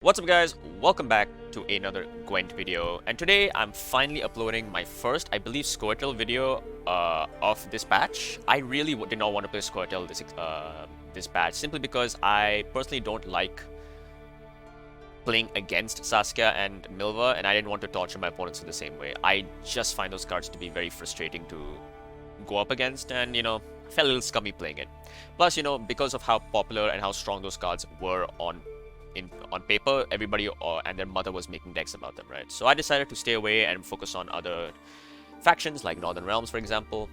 What's up guys, welcome back to another Gwent video, and today I'm finally uploading my first, I believe, Squirtle video of this patch. I really did not want to play Squirtle this patch, simply because I personally don't like playing against Saskia and Milva, and I didn't want to torture my opponents in the same way. I just find those cards to be very frustrating to go up against, and I felt a little scummy playing it. Plus, because of how popular and how strong those cards were on paper, everybody and their mother was making decks about them, right? So I decided to stay away and focus on other factions like Northern Realms, for example,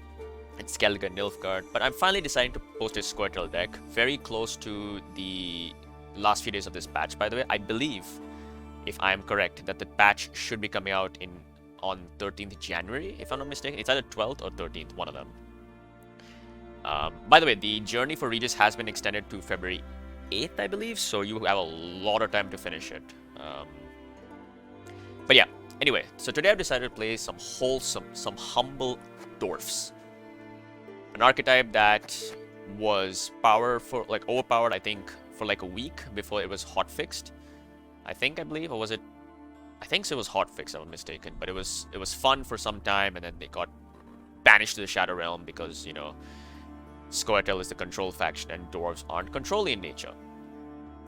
and Skellige Nilfgaard. But I'm finally deciding to post a Squirtle deck, very close to the last few days of this patch, by the way. I believe, if I am correct, that the patch should be coming out on 13th January, if I'm not mistaken. It's either 12th or 13th, one of them. By the way, the journey for Regis has been extended to February 8th, I believe, so you have a lot of time to finish it. But yeah, anyway, so today I've decided to play some Wholesome, some humble Dwarves. An archetype that was overpowered, I think, for like a week before it was hotfixed. I believe, or was it? I think so, it was hotfixed, if I'm mistaken, but it was fun for some time, and then they got banished to the Shadow Realm because, Squirtle is the control faction and Dwarves aren't controlly in nature.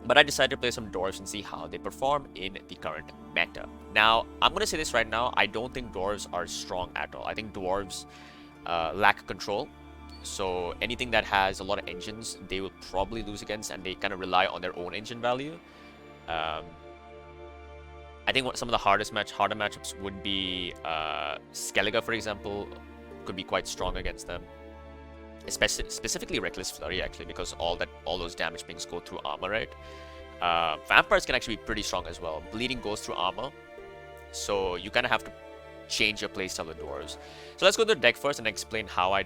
But I decided to play some Dwarves and see how they perform in the current meta. Now, I'm going to say this right now, I don't think Dwarves are strong at all. I think Dwarves lack control. So anything that has a lot of engines, they will probably lose against, and they kind of rely on their own engine value. I think some of the harder matchups would be Skellige, for example, could be quite strong against them. Specifically Reckless Flurry, actually, because all those damage beings go through armor, right? Vampires can actually be pretty strong as well. Bleeding goes through armor, so you kind of have to change your playstyle with Dwarves. So let's go to the deck first and explain how I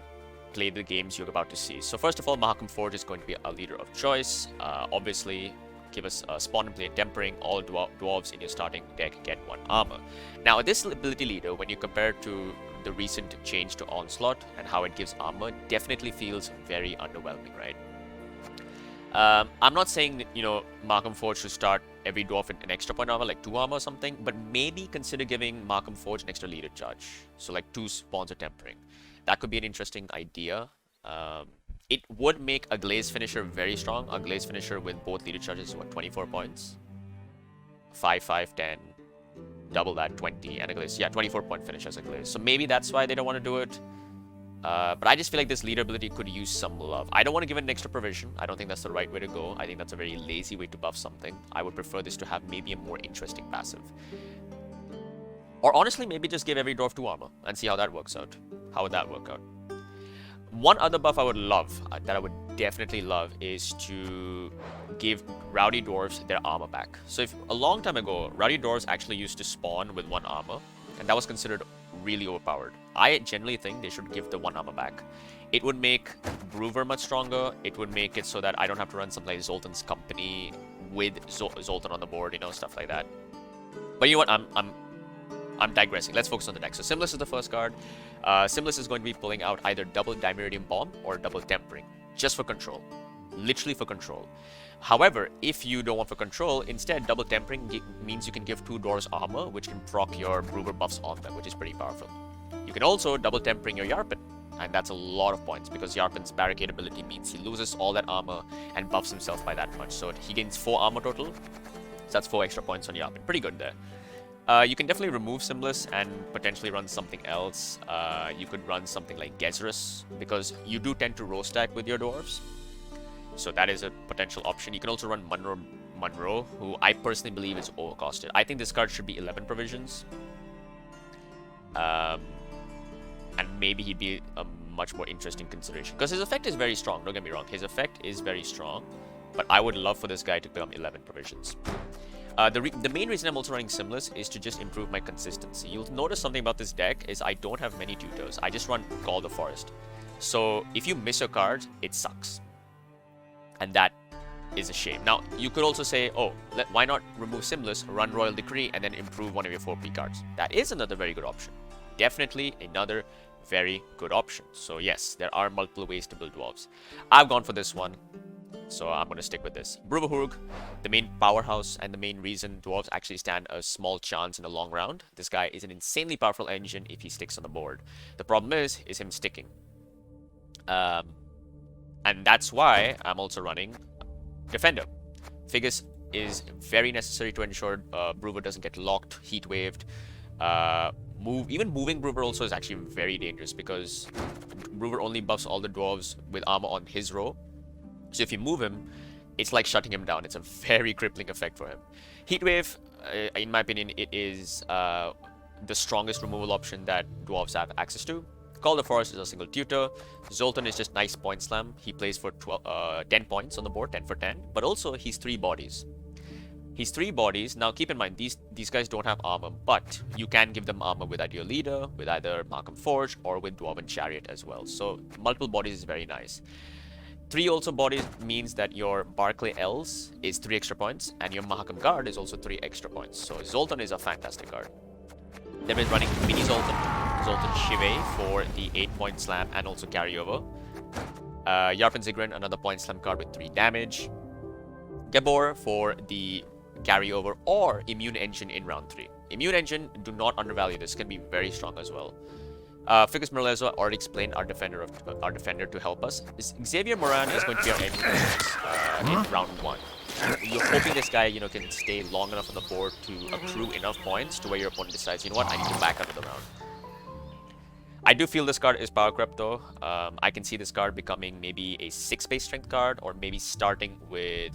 play the games you're about to see. So first of all, Mahakam Forge is going to be a leader of choice. Obviously, give us a spawn and play Tempering. All dwarves in your starting deck get 1 armor. Now, this ability leader, when you compare it to the recent change to Onslaught and how it gives armor, definitely feels very underwhelming, right? I'm not saying that, Mahakam Forge should start every dwarf in an extra point armor, like 2 armor or something, but maybe consider giving Mahakam Forge an extra leader charge. So like 2 spawns of Tempering. That could be an interesting idea. It would make a Glaze Finisher very strong. A Glaze Finisher with both leader charges is what, 24 points? 5, 5, 10. Double that, 20, and a Glaze. Yeah, 24-point finish as a Glaze. So maybe that's why they don't want to do it. But I just feel like this leader ability could use some love. I don't want to give it an extra provision. I don't think that's the right way to go. I think that's a very lazy way to buff something. I would prefer this to have maybe a more interesting passive. Or honestly, maybe just give every dwarf 2 armor and see how that works out. How would that work out? One other buff I would love, that I would definitely love, is to give Rowdy Dwarves their armor back. So if a long time ago, Rowdy Dwarves actually used to spawn with 1 armor, and that was considered really overpowered. I generally think they should give the 1 armor back. It would make Brewer much stronger. It would make it so that I don't have to run something like Zoltan's Company with Zoltan on the board, stuff like that. But you know what? I'm digressing. Let's focus on the deck. So Simlis is the first card. Simlis is going to be pulling out either double Dimeridium Bomb or double Tempering, just for control. Literally for control. However, if you don't want for control, instead double Tempering means you can give 2 dwarves armor, which can proc your Brewer buffs on them, which is pretty powerful. You can also double Tempering your Yarpen, and that's a lot of points, because Yarpen's Barricade ability means he loses all that armor and buffs himself by that much. So he gains 4 armor total, so that's 4 extra points on Yarpen. Pretty good there. You can definitely remove Simlis and potentially run something else. You could run something like Gezerus, because you do tend to row stack with your dwarves. So that is a potential option. You can also run Monroe, who I personally believe is overcosted. I think this card should be 11 provisions. And maybe he'd be a much more interesting consideration, because his effect is very strong, don't get me wrong. His effect is very strong, but I would love for this guy to become 11 provisions. The main reason I'm also running Simlis is to just improve my consistency. You'll notice something about this deck is I don't have many tutors. I just run Call the Forest. So if you miss a card, it sucks. And that is a shame. Now, you could also say, oh, why not remove Simlis, run Royal Decree, and then improve one of your 4P cards. That is another very good option. Definitely another very good option. So yes, there are multiple ways to build dwarves. I've gone for this one. so I'm going to stick with this. Bruvahurg, the main powerhouse and the main reason Dwarves actually stand a small chance in the long round. This guy is an insanely powerful engine if he sticks on the board. The problem is him sticking. And that's why I'm also running Defender. Figus is very necessary to ensure Brewer doesn't get locked, heat waved. Even moving Brewer also is actually very dangerous because Brewer only buffs all the dwarves with armor on his row. So if you move him, it's like shutting him down. It's a very crippling effect for him. Heatwave, in my opinion, it is the strongest removal option that dwarves have access to. Call the Forest is a single tutor. Zoltan is just nice point slam. He plays for 10 points on the board, 10 for 10. But also, he's 3 bodies. He's 3 bodies. Now, keep in mind, these guys don't have armor, but you can give them armor with either your leader, with either Markham Forge, or with Dwarven Chariot as well. So, multiple bodies is very nice. 3 also bodies means that your Barclay Elves is 3 extra points, and your Mahakam Guard is also 3 extra points. So, Zoltan is a fantastic card. Then we're running Mini Zoltan, Zoltan Shive for the 8-point slam and also carryover. Yarpen Zigrin, another point slam card with 3 damage. Gabor for the carryover or Immune Engine in round 3. Immune Engine, do not undervalue this, can be very strong as well. Ficus Merlezo already explained our defender to help us. Xavier Moran is going to be our engine in round 1. You're hoping this guy, can stay long enough on the board to accrue enough points to where your opponent decides, you know what, I need to back out of the round. I do feel this card is power crept though. I can see this card becoming maybe a 6-base strength card, or maybe starting with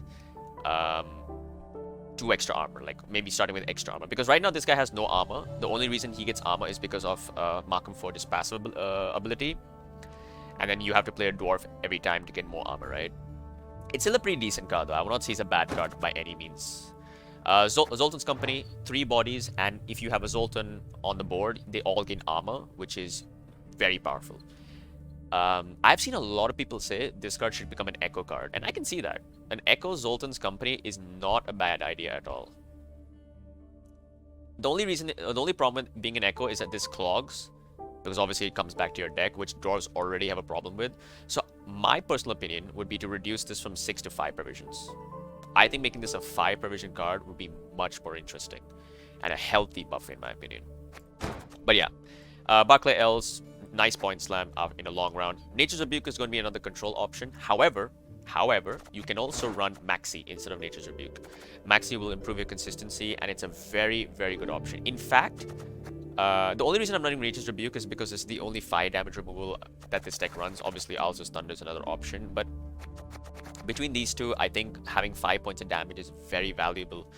2 extra armor, like maybe starting with extra armor. Because right now this guy has no armor. The only reason he gets armor is because of Markham Forge's passive ability. And then you have to play a dwarf every time to get more armor, right? It's still a pretty decent card though. I would not say it's a bad card by any means. Zoltan's Company, 3 bodies, and if you have a Zoltan on the board, they all gain armor, which is very powerful. I've seen a lot of people say this card should become an Echo card, and I can see that. An Echo Zoltan's Company is not a bad idea at all. The only problem with being an Echo is that this clogs, because obviously it comes back to your deck, which dwarves already have a problem with. So my personal opinion would be to reduce this from 6 to 5 provisions. I think making this a 5 provision card would be much more interesting and a healthy buff in my opinion. But yeah, Barclay Elves, nice point slam in a long round. Nature's Rebuke is going to be another control option. However, you can also run Maxi instead of Nature's Rebuke. Maxi will improve your consistency, and it's a very, very good option. In fact, the only reason I'm running Nature's Rebuke is because it's the only 5 damage removal that this deck runs. Obviously, Alza's Thunder is another option, but between these two, I think having 5 points of damage is very valuable.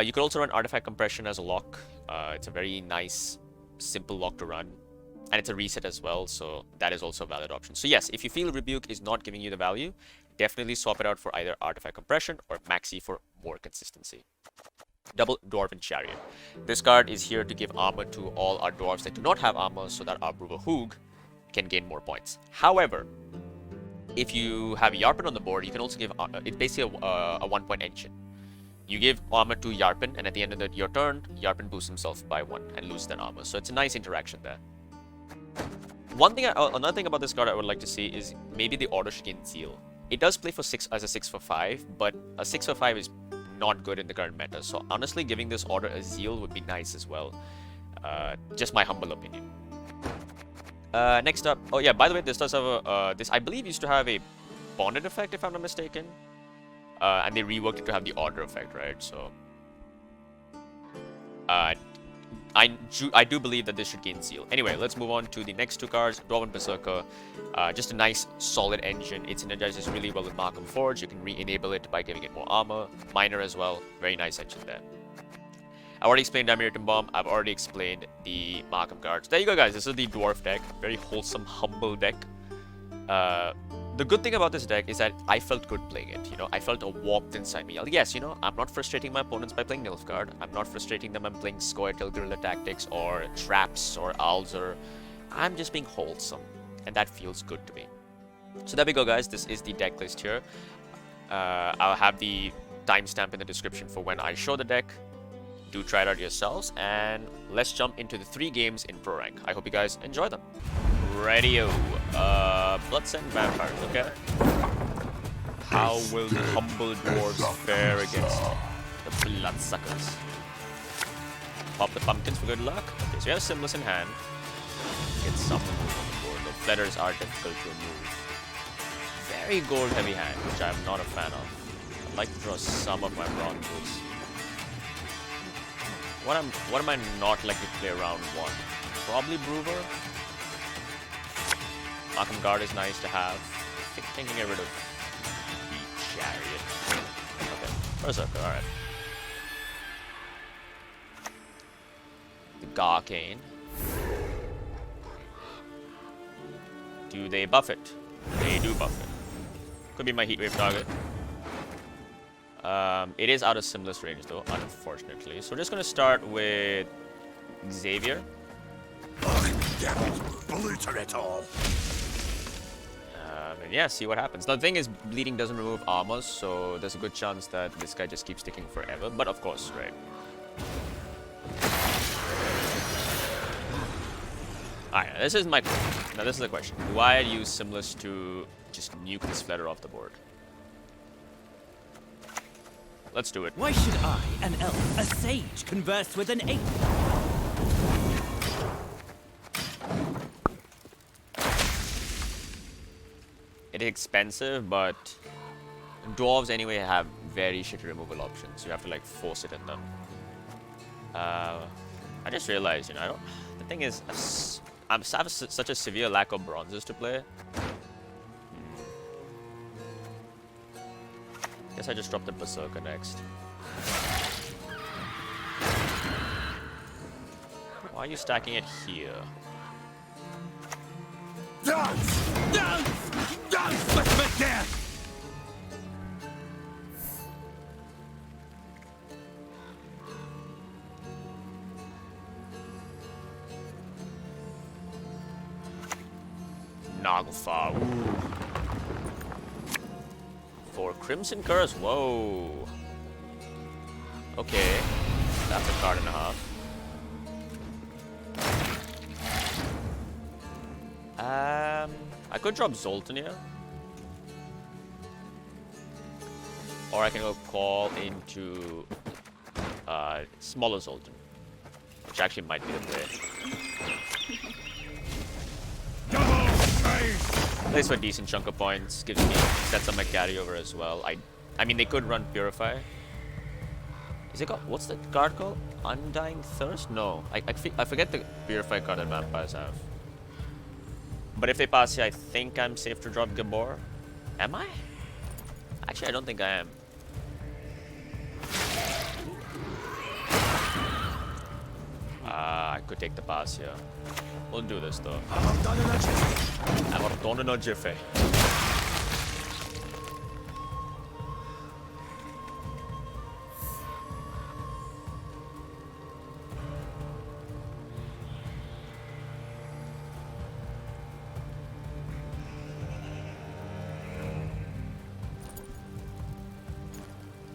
You could also run Artifact Compression as a lock. It's a very nice, simple lock to run. And it's a reset as well, so that is also a valid option. So yes, if you feel Rebuke is not giving you the value, definitely swap it out for either Artifact Compression or Maxi for more consistency. Double Dwarven Chariot. This card is here to give armor to all our dwarves that do not have armor, so that our Bruvahurg can gain more points. However, if you have Yarpen on the board, you can also give it's basically a 1-point engine. You give armor to Yarpen, and at the end of your turn, Yarpen boosts himself by 1 and loses that armor. So it's a nice interaction there. Another thing about this card I would like to see is maybe the Order should gain Zeal. It does play for 6 as a 6 for 5, but a 6 for 5 is not good in the current meta. So honestly, giving this Order a Zeal would be nice as well. Just my humble opinion. Next up, oh yeah, by the way, this does have a this I believe used to have a bonded effect if I'm not mistaken, and they reworked it to have the Order effect, right? So I do believe that this should gain Zeal. Anyway, let's move on to the next 2 cards. Dwarven Berserker, just a nice solid engine. It synergizes really well with Markham Forge. You can re-enable it by giving it more armor. Minor as well. Very nice engine there. I already explained Damiritan Bomb. I've already explained the Markham cards. There you go, guys. This is the Dwarf deck. Very wholesome, humble deck. The good thing about this deck is that I felt good playing it. I felt a warmth inside me. Yes, I'm not frustrating my opponents by playing Nilfgaard. I'm not frustrating them by playing Scoia'tael Guerrilla Tactics or Traps or Alzur. I'm just being wholesome, and that feels good to me. So there we go, guys. This is the deck list here. I'll have the timestamp in the description for when I show the deck. Do try it out yourselves, and let's jump into the 3 games in Pro Rank. I hope you guys enjoy them. Radio. Bloodsend Vampires, okay. How will the humble dwarves fare against the bloodsuckers? Pop the pumpkins for good luck. Okay, so we have Symbolist in hand. Get some removal on the board, though feathers are difficult to remove. Very gold heavy hand, which I'm not a fan of. I'd like to draw some of my bronzes. What am I not likely to play round 1? Probably Brewer. Arkham Guard is nice to have. I think I can get rid of the Chariot. Okay, Berserker, alright. The Garcane. Do they buff it? They do buff it. Could be my Heatwave target. It is out of Symbolist range though, unfortunately. So we're just gonna start with Xavier. It all. And yeah, see what happens. Now, the thing is, bleeding doesn't remove armors, so there's a good chance that this guy just keeps sticking forever. But of course, right. Alright, this is my question. Now this is the question. Do I use Symbolist to just nuke this flutter off the board? Let's do it. Why should I, an elf, a sage, converse with an ape? It is expensive, but dwarves anyway have very shitty removal options. You have to like force it in them. I just realized, you know, I don't. The thing is, I have such a severe lack of bronzes to play. Guess I just dropped the Berserker next. Why are you stacking it here? Dance! Dance! Dance with me, death! Naglfar. For Crimson Curse, whoa. Okay, that's a card and a half. I could drop Zoltan here. Or I can go call into smaller Zoltan, which actually might be the play. Plays for a decent chunk of points, gives me sets up my carryover as well. I mean they could run Purify. Is it called, what's the card called? Undying Thirst? No. I forget the Purify card that vampires have. But if they pass here, I think I'm safe to drop Gabor. Am I? Actually, I don't think I am. I could take the pass here. We'll do this though. Amordone Jiffy.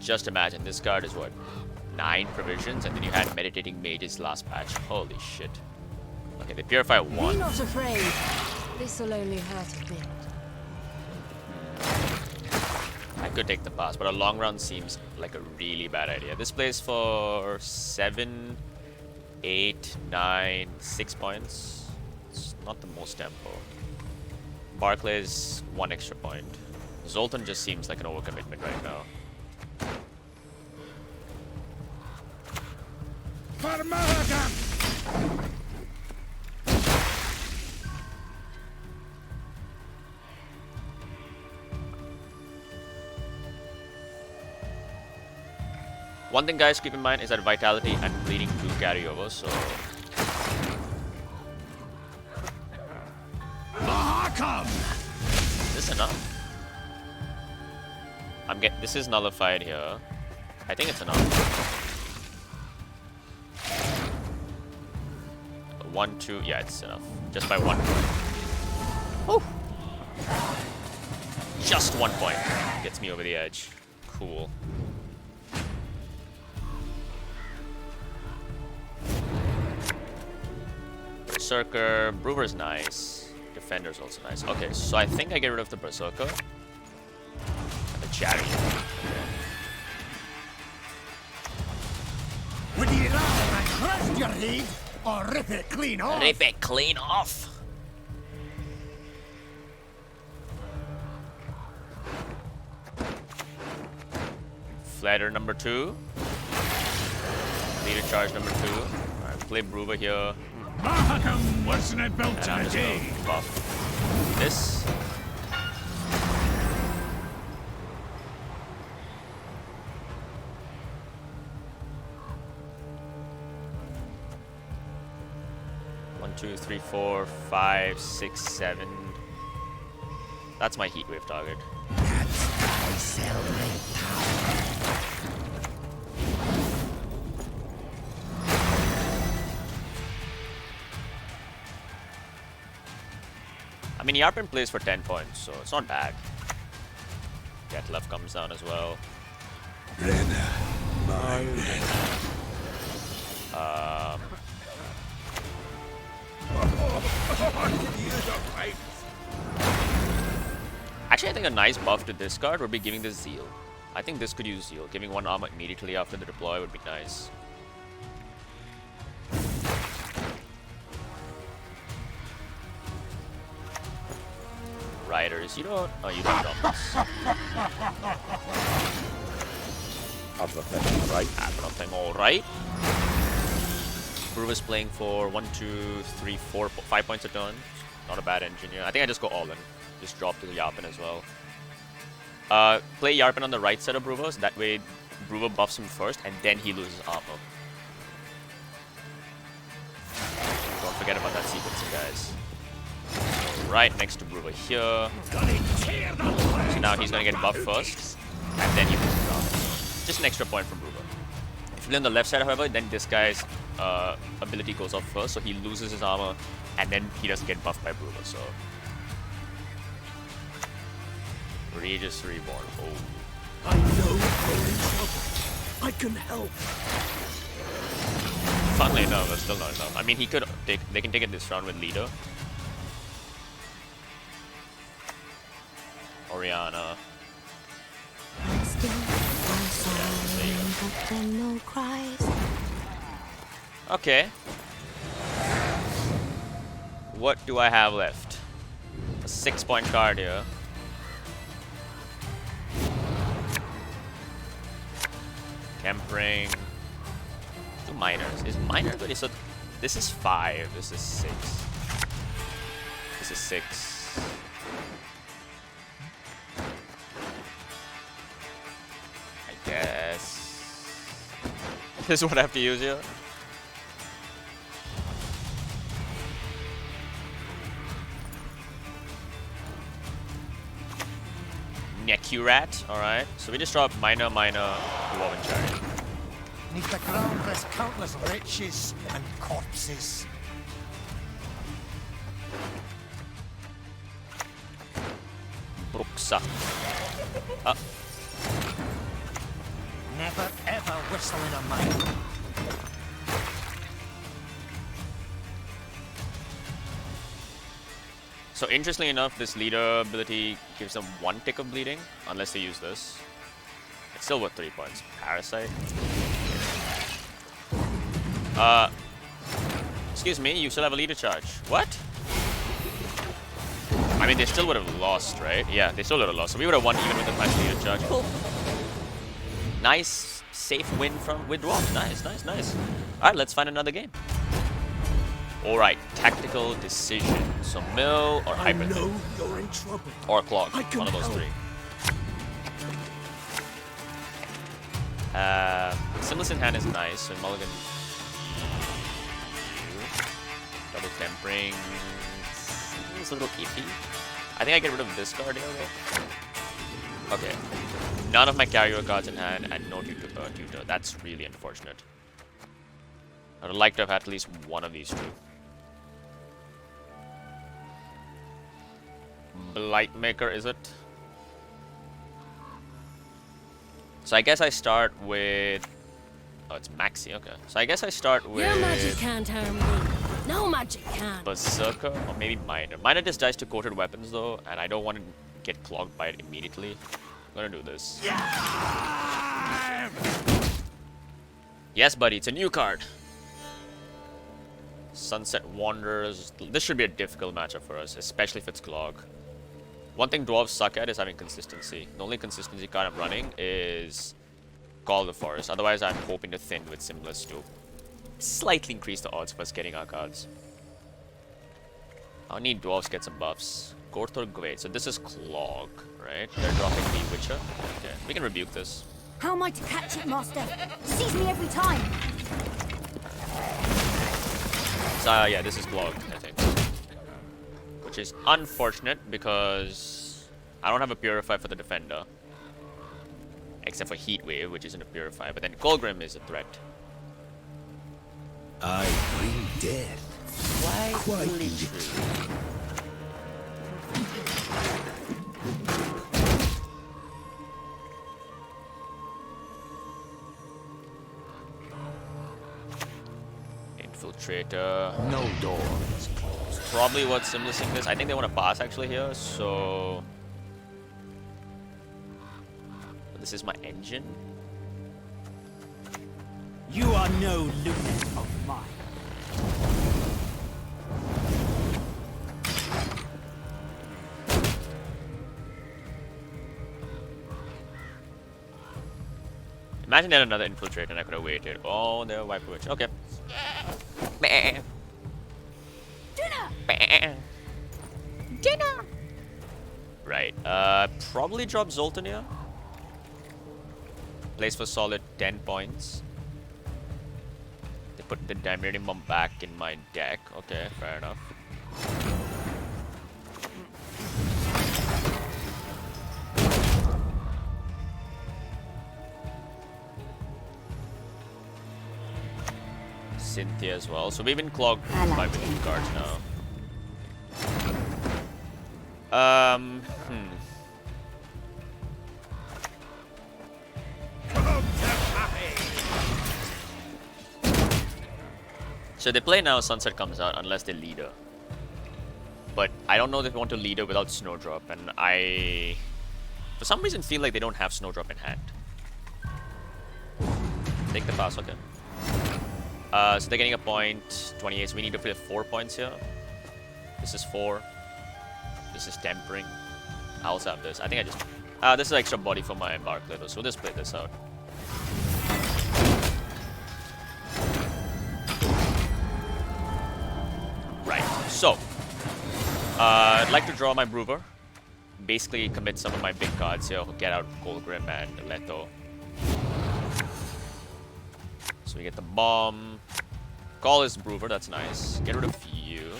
Just imagine, this card is what? 9 provisions, and then you had Meditating Mages last patch. Holy shit. Okay, they Purify 1. Be not afraid. This'll only hurt a bit. I could take the pass, but a long run seems like a really bad idea. This plays for 7, 8, 9, 6 points. It's not the most tempo. Barclay's 1 extra point. Zoltan just seems like an overcommitment right now. One thing guys keep in mind is that Vitality and Bleeding do carry over, so... Is this enough? This is nullified here. I think it's enough. 1, 2, yeah, it's enough. Just by 1 point. Woo! Just 1 point. Gets me over the edge. Cool. Berserker, Brewer's nice. Defender's also nice. Okay, so I think I get rid of the Berserker. And the chariot. Would you rather I crushed your head or rip it clean off? Rip it clean off. Flatter number 2. Leader charge number 2. Alright, play Brewer here. Mahakam wasn't about And I'm just today. gonna buff this. One, 2, 3, 4, 5, 6, 7. That's my heat wave target. I sell my power. I mean, Yarpin plays for 10 points, so it's not bad. Detlef comes down as well. Actually, I think a nice buff to this card would be giving this Zeal. I think this could use Zeal. Giving 1 armor immediately after the deploy would be nice. Riders, you don't... Oh, you don't drop this. I'll drop that right. Nothing alright. Brewer's playing for 1, 2, 3, 4, 5 points a turn. Not a bad engineer. I think I just go all in. Just drop to the Yarpin as well. Play Yarpin on the right side of Brewer's. That way, Brewer buffs him first, and then he loses armor. Don't forget about that sequencing, guys. Right next to Brewer here. So now he's gonna get buffed first, and then he loses armor. Just an extra point from Brewer. If you play on the left side, however, then this guy's ability goes off first, so he loses his armor, and then he doesn't get buffed by Brewer. So Regis Reborn. Oh. I know you're in trouble. I can help. Funnily enough, that's still not enough. I mean, he could take. They can take it this round with Leader. Oriana. Okay. What do I have left? A 6-point card here. Tempering. 2 minors. Is minor good? So this is 5. This is 6. This is 6. I guess. This is what I have to use here. Nekurat, alright. So we just drop minor, Dwarven Chariot. Need the ground there's countless riches and corpses. Bruxa. Never ever whistle in a mine. So interestingly enough, this leader ability gives them 1 tick of bleeding, unless they use this. It's still worth 3 points. Parasite. Excuse me, you still have a leader charge. What? I mean, they still would have lost, right? Yeah, they still would have lost. So we would have won even with the match leader charge. Cool. Nice, safe win with Dwarves. Nice, nice, nice. Alright, let's find another game. Alright, tactical decision. So mill or I hyper. know you're in trouble. Or clog. I can One of those help. 3. Simless in hand is nice, so mulligan. Double tempering. It's a little iffy. I think I get rid of this card here though. Okay. None of my carrier cards in hand and no tutor. That's really unfortunate. I would like to have had at least one of these 2. Blightmaker, is it? So I guess I start with... Oh, it's Maxi, okay. So I guess I start with... Your magic can't harm me. No magic can. Berserker, or maybe Minor. Minor just dies to coated weapons though, and I don't want to get clogged by it immediately. I'm gonna do this. Yes, buddy, it's a new card. Sunset Wanderers. This should be a difficult matchup for us, especially if it's Clog. One thing Dwarves suck at is having consistency. The only consistency card I'm running is Call of the Forest. Otherwise, I'm hoping to thin with Simless to slightly increase the odds of us getting our cards. I need Dwarves to get some buffs. Gorth or Gwent. So this is Clog, right? They're dropping the Witcher. Okay, we can rebuke this. How am I to catch it, Master? Sees me every time. So yeah, this is Clog, I think. Which is unfortunate because I don't have a Purify for the Defender. Except for Heat Wave, which isn't a Purify. But then Colgrim is a threat. I bring death. Quite literally. Infiltrator. No door is closed. Probably what's simlessing this. I think they want to pass actually here, so this is my engine. You are no luminance of mine. Imagine they had another infiltrate and I could have waited. Oh, they're wipe witch. Okay. Dinner. Right. Probably drop Zoltan here. Plays for solid 10 points. They put the Diamerium Bomb back in my deck. Okay, fair enough. Cynthia as well. So we've been clogged by 50 cards now. So they play now, Sunset comes out unless they leader. But I don't know if they want to leader without Snowdrop, and I for some reason feel like they don't have Snowdrop in hand. Take the pass, okay. So they're getting a point, 28, so we need to play 4 points here. This is 4. This is Tempering. I also have this. I think I just... this is extra body for my Barclay though, so we'll just play this out. Right, so... I'd like to draw my Brewer. Basically commit some of my big cards here. Get out Colgrim and Leto. So we get the bomb. Call is Brewer, that's nice. Get rid of you.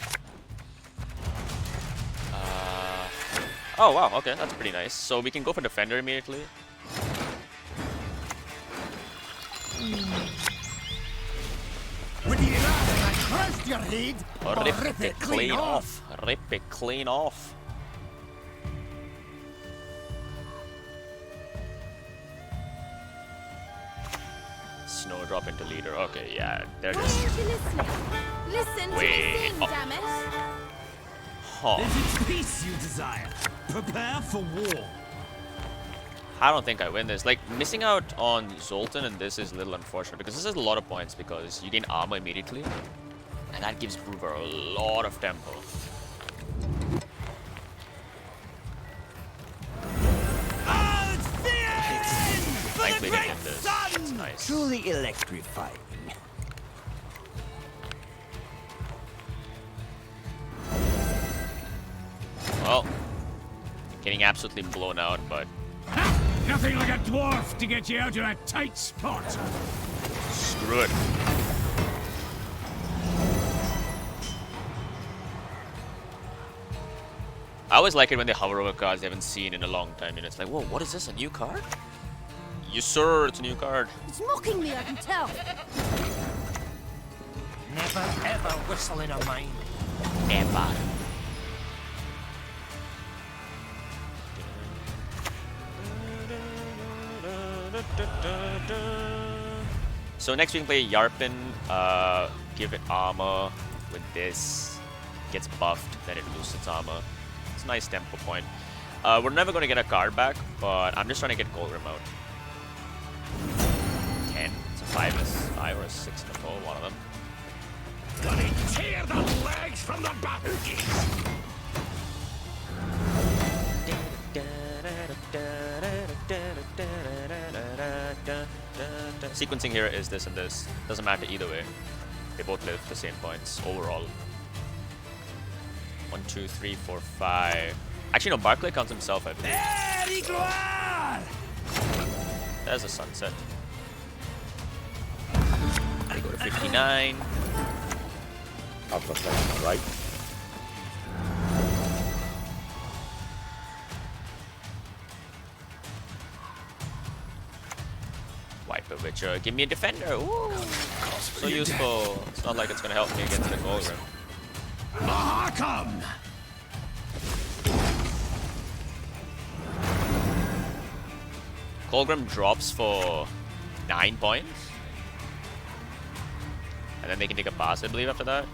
Oh wow, okay, that's pretty nice. So we can go for Defender immediately. Would you rather I crushed your head or Rip it clean off. Rip it clean off. Snowdrop into leader. Okay, yeah, they're Why just... aren't you listening? Listen Wait, to me sing, oh. damn it! Huh. Is it peace you desire? Prepare for war. I don't think I win this. Like, missing out on Zoltan and this is a little unfortunate because this is a lot of points because you gain armor immediately. And that gives Brewer a lot of tempo. Thankfully they did this. That's nice. Truly electrifying. Well, getting absolutely blown out, but Nothing like a dwarf to get you out of a tight spot. screw it. I always like it when they hover over cards they haven't seen in a long time, and it's like, whoa, what is this, a new card? Yes, sir, it's a new card. It's mocking me, I can tell. Never ever whistle in a mine. Ever. So next we can play Yarpin, give it armor with this, gets buffed, then it loses its armor. It's a nice tempo point. We're never going to get a card back, but I'm just trying to get Colgrim out. 10. It's a 5 or a 6 in a 4, one of them. Gonna tear the legs from the babushkis! Sequencing here is this and this. Doesn't matter either way. They both live the same points overall. 1, 2, 3, 4, 5. Actually, no, Barclay counts himself, I believe. There's a sunset. They go to 59. I've got that right. Wiper Witcher, give me a defender. Ooh, so useful. It's not like it's gonna help me against the Colgrim. Come! Colgrim drops for 9 points. And then they can take a pass, I believe, after that.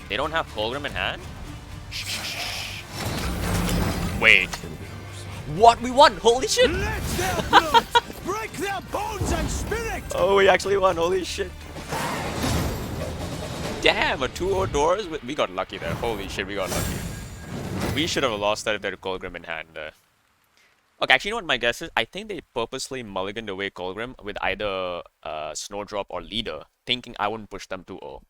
They don't have Colgrim in hand? Wait. What? We won! Holy shit! Let their blood break their bones and spirit! Oh, we actually won. Holy shit. Damn, a 2-0 doors? We got lucky there. Holy shit, we got lucky. We should have lost that if they had Colgrim in hand there. Okay, actually, you know what my guess is? I think they purposely mulliganed away Colgrim with either Snowdrop or Leader, thinking I wouldn't push them 2-0.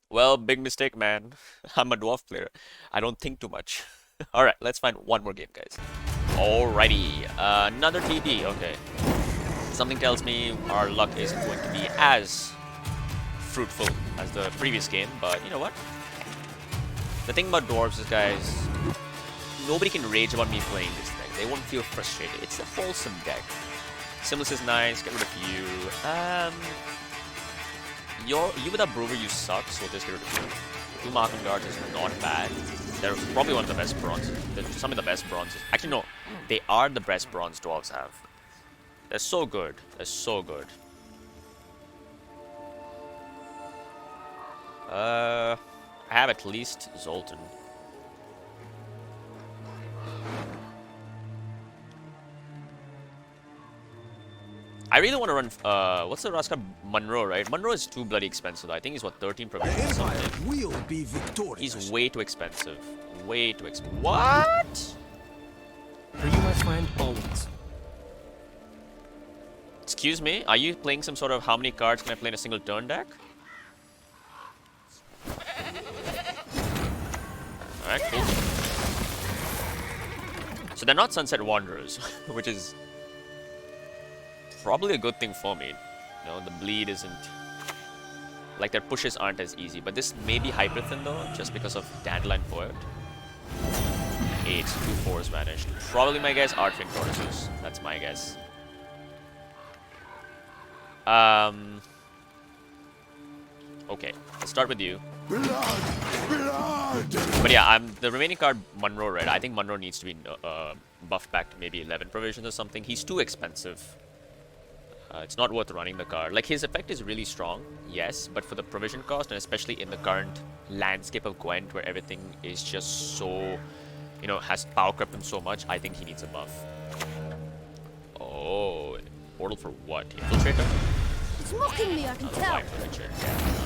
Well, big mistake, man. I'm a dwarf player. I don't think too much. Alright, let's find one more game, guys. Alrighty, another TD, okay. Something tells me our luck isn't going to be as fruitful as the previous game, but you know what? The thing about Dwarves is, guys, nobody can rage about me playing this thing. They won't feel frustrated. It's a wholesome deck. Simulus is nice, get rid of you. You with a Brewer, you suck, so just get rid of you. 2 Markham Guards is not bad. They're probably one of the best bronzes. They're some of the best bronzes. Actually, no. They are the best bronze Dwarves have. They're so good. They're so good. I have at least Zoltan. I really want to run, what's the Raska? Monroe, right? Monroe is too bloody expensive. I think he's, what, 13 provision or something? Will be victorious. He's way too expensive. Way too expensive. What? For you, my friend, always. Excuse me? Are you playing some sort of how many cards can I play in a single turn deck? Alright, cool. So they're not Sunset Wanderers, which is probably a good thing for me. You know, the bleed isn't... Like, their pushes aren't as easy. But this may be hyper thin, though, just because of Dandelion Poet. 8, 2 4s vanished. Probably my guess, Artfang Tortoises. That's my guess. Okay, let's start with you. But yeah, the remaining card, Monroe, right? I think Monroe needs to be buffed back to maybe 11 provisions or something. He's too expensive. It's not worth running the card. Like, his effect is really strong, yes, but for the provision cost, and especially in the current landscape of Gwent, where everything is just so, you know, has power crept him so much, I think he needs a buff. Oh, portal for what? Infiltrator? It's mocking me, I can tell. White Witcher, yeah.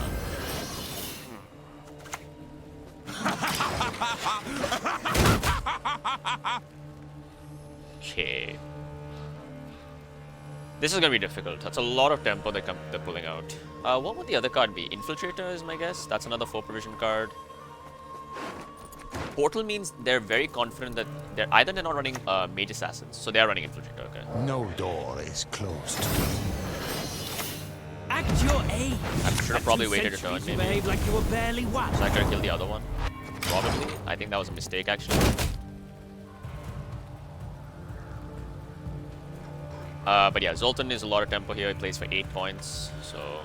Okay. This is gonna be difficult. That's a lot of tempo they're pulling out. What would the other card be? Infiltrator is my guess. That's another 4 provision card. Portal means they're very confident that they're not running Mage Assassins, so they are running Infiltrator. Okay. No door is closed. Act your aim. I should have probably waited a turn, maybe. Behave like you were barely one. So I could have killed the other one. Probably. I think that was a mistake, actually. But yeah, Zoltan is a lot of tempo here. He plays for 8 points, so...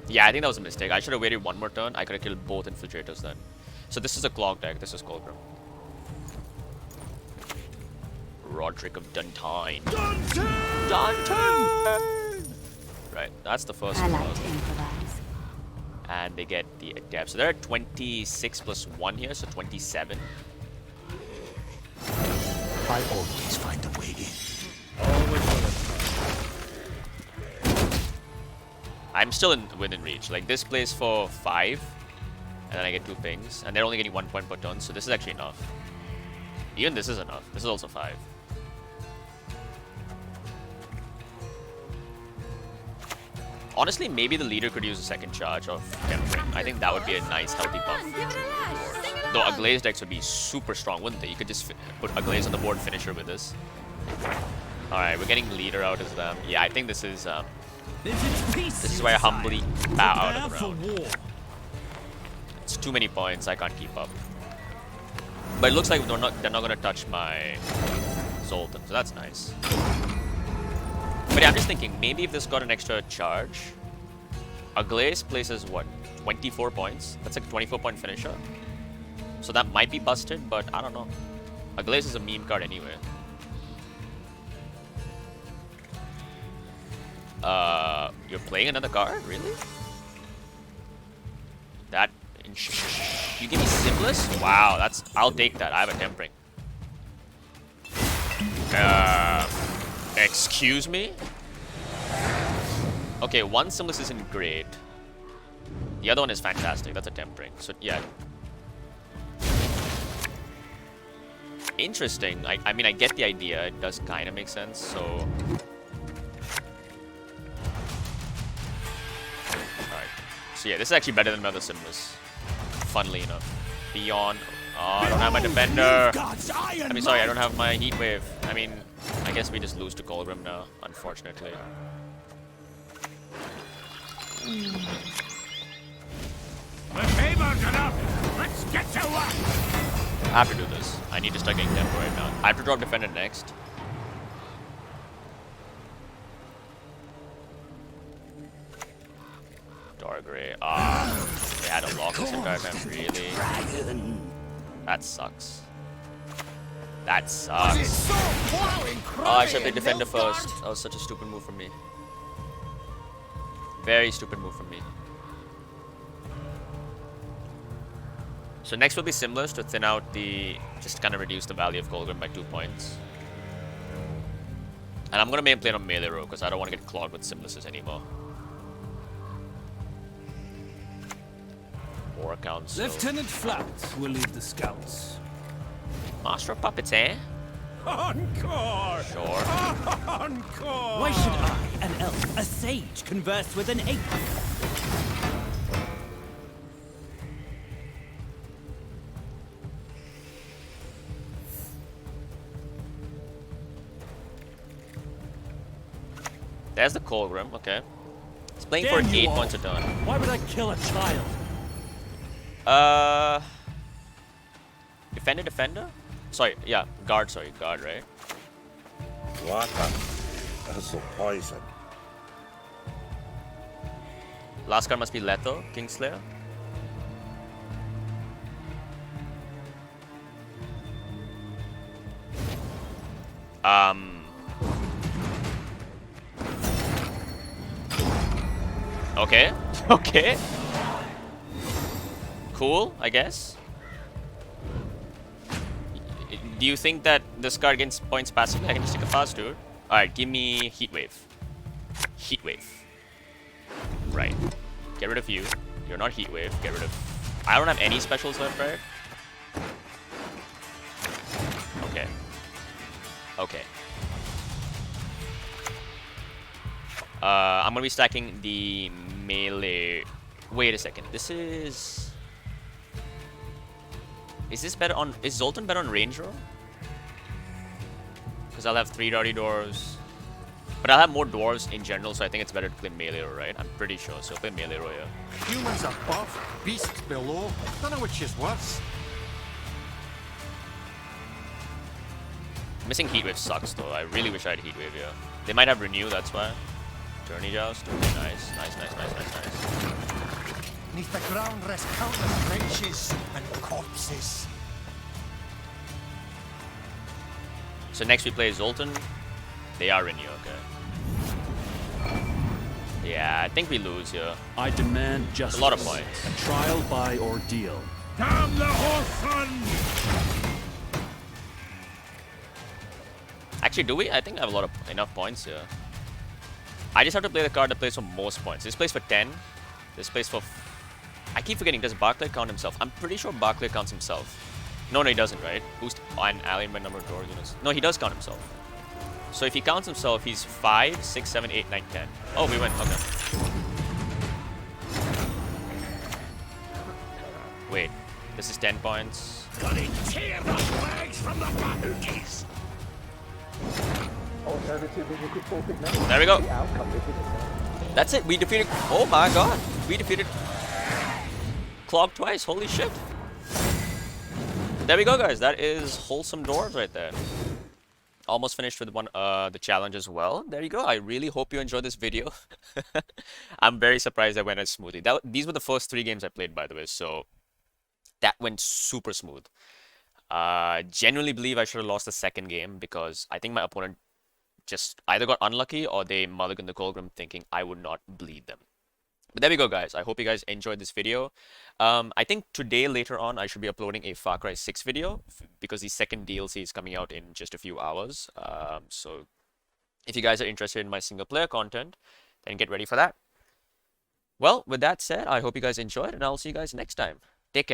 Yeah, I think that was a mistake. I should have waited one more turn. I could have killed both Infiltrators then. So this is a Clog deck. This is Colgrim. Roderick of Duntine. Duntine! Right, that's the first I like Clog. to improvise. And they get the adept. So they're at 26 plus 1 here, so 27. I always find a way in. I'm still within reach. Like, this plays for 5, and then I get 2 pings, and they're only getting 1 point per turn, so this is actually enough. Even this is enough. This is also 5. Honestly, maybe the leader could use a second charge of Tempering. I think that would be a nice, healthy buff. Though a Glaze decks would be super strong, wouldn't they? You could just put a Glaze on the board, finisher with this. Alright, we're getting leader out as them. Yeah, I think this is this is where I humbly bow out of the round. It's too many points, I can't keep up. But it looks like they're not gonna touch my Zoltan, so that's nice. But yeah, I'm just thinking, maybe if this got an extra charge, a Glaze places what, 24 points? That's like a 24-point finisher. So that might be busted, but I don't know. A Glaze is a meme card anyway. You're playing another card? Really? That... You give me Simless? Wow, that's... I'll take that. I have a Tempering. Excuse me? Okay, one Simless isn't great. The other one is fantastic. That's a Tempering. So, yeah. Interesting. I mean, I get the idea. It does kind of make sense, so... Alright. So, yeah, this is actually better than my other Simless. Funnily enough. Beyond... Oh, I don't have my Defender. I mean, sorry, I don't have my Heat Wave. I mean, I guess we just lose to Colgrim now, unfortunately. The favor's enough. Let's get to work. I have to do this. I need to start getting tempo right now. I have to drop Defender next. Dargray. Ah, they had to lock this entire time, really? That sucks. That sucks. Oh, I should have played Defender first. That was such a stupid move from me. Very stupid move from me. So next will be Simless to thin out the... Just kind of reduce the value of Colgrim by 2 points. And I'm going to play it on melee row because I don't want to get clogged with Simlesses anymore. More accounts. So. Lieutenant Flat will lead the scouts. Master of Puppets, eh? Encore! Sure. Encore! Why should I, an elf, a sage, converse with an ape? There's the Colgrim, okay. It's playing for 8 points a turn. Why would I kill a child? Defender? Sorry, yeah, guard, right? Water. That's a poison. Last card must be Letho, Kingslayer. Okay. Okay. Cool, I guess. Do you think that this card gets points passively? I can just take a fast dude. Alright, give me Heat Wave. Heat Wave. Right. Get rid of you. You're not Heat Wave. Get rid of... I don't have any specials left, right? Okay. Okay. I'm gonna be stacking the melee... Wait a second. This is... Is this better on... Is Zoltan better on range row? Because I'll have 3 Dirty Dwarves. But I'll have more Dwarves in general, so I think it's better to play melee row, right? I'm pretty sure, so I'll play melee row here. Humans above, beasts below. Don't know which is worse. Missing Heatwave sucks, though. I really wish I had Heatwave here. They might have Renew, that's why. Journey Joust. Okay, nice. Nice. Neath the ground rest countless wretches and corpses. So next we play Zoltan. They are Renew, okay. Yeah, I think we lose here. I demand justice. A lot of points. A trial by ordeal. Damn the Wholesome! Actually, do we? I think I have enough points here. I just have to play the card that plays for most points. This plays for 10. This plays for... I keep forgetting, does Barclay count himself? I'm pretty sure Barclay counts himself. No, he doesn't, right? Boost and alignment number of dwarves units. No, he does count himself. So if he counts himself, he's 5, 6, 7, 8, 9, 10. Oh, we went. Okay. Wait. This is 10 points. Gonna tear the legs from the bahookies! There we go. That's it. We defeated... Oh my god. We defeated... Clog twice. Holy shit. There we go, guys. That is Wholesome Dwarves right there. Almost finished with the challenge as well. There you go. I really hope you enjoyed this video. I'm very surprised that went as smoothly. These were the first 3 games I played, by the way, so that went super smooth. Genuinely believe I should have lost the second game because I think my opponent just either got unlucky or they mulliganed the Colgrim thinking I would not bleed them. But there we go, guys. I hope you guys enjoyed this video. I think today, later on, I should be uploading a Far Cry 6 video because the second DLC is coming out in just a few hours. So if you guys are interested in my single player content, then get ready for that. Well, with that said, I hope you guys enjoyed and I'll see you guys next time. Take care.